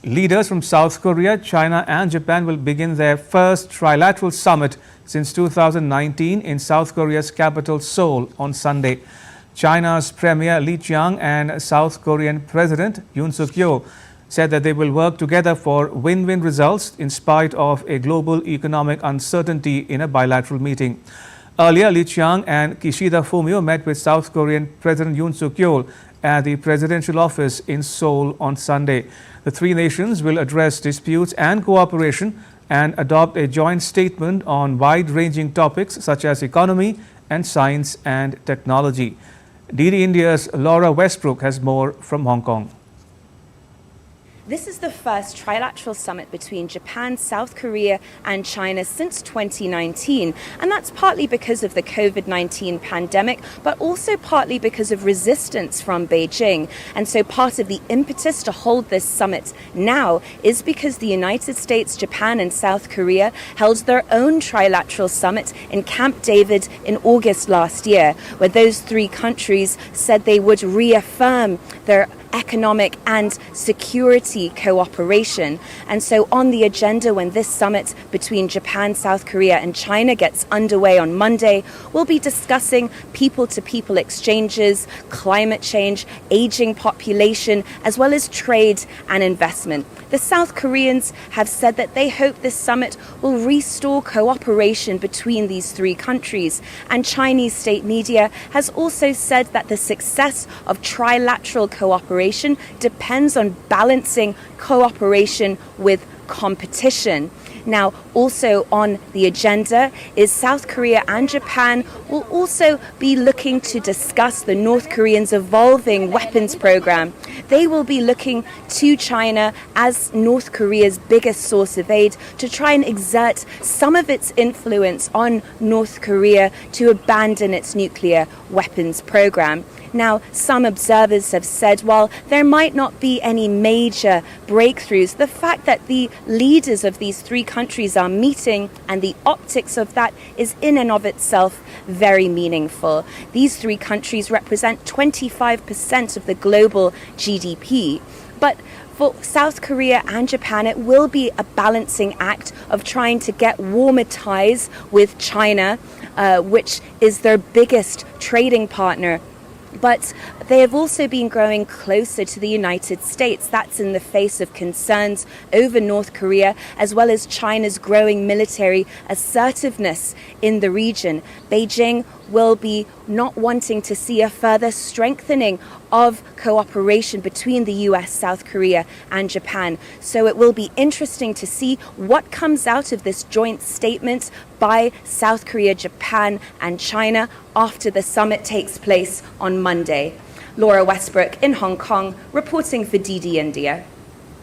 Leaders from South Korea, China and Japan will begin their first trilateral summit since 2019 in South Korea's capital Seoul on Sunday. China's Premier Li Qiang and South Korean President Yoon Suk-yeol said that they will work together for win-win results in spite of a global economic uncertainty in a bilateral meeting. Earlier, Li Qiang and Kishida Fumio met with South Korean President Yoon Suk-yeol at the presidential office in Seoul on Sunday. The three nations will address disputes and cooperation and adopt a joint statement on wide-ranging topics such as economy and science and technology. DD India's Laura Westbrook has more from Hong Kong. This is the first trilateral summit between Japan, South Korea and China since 2019. And that's partly because of the COVID-19 pandemic, but also partly because of resistance from Beijing. And so part of the impetus to hold this summit now is because the United States, Japan and South Korea held their own trilateral summit in Camp David in August last year, where those three countries said they would reaffirm their economic and security cooperation. And so on the agenda when this summit between Japan, South Korea and China gets underway on Monday, we'll be discussing people-to-people exchanges, climate change, aging population, as well as trade and investment. The South Koreans have said that they hope this summit will restore cooperation between these three countries. And Chinese state media has also said that the success of trilateral cooperation depends on balancing cooperation with competition. Now, also on the agenda is South Korea and Japan will also be looking to discuss the North Koreans' evolving weapons program. They will be looking to China as North Korea's biggest source of aid to try and exert some of its influence on North Korea to abandon its nuclear weapons program. Now, some observers have said while there might not be any major breakthroughs, the fact that the leaders of these three countries are meeting and the optics of that is in and of itself very meaningful. These three countries represent 25% of the global GDP. But for South Korea and Japan, it will be a balancing act of trying to get warmer ties with China, which is their biggest trading partner. But they have also been growing closer to the United States. That's in the face of concerns over North Korea, as well as China's growing military assertiveness in the region. Beijing will be not wanting to see a further strengthening of cooperation between the US, South Korea and Japan. So it will be interesting to see what comes out of this joint statement by South Korea, Japan and China after the summit takes place on Monday. Laura Westbrook in Hong Kong, reporting for DD India.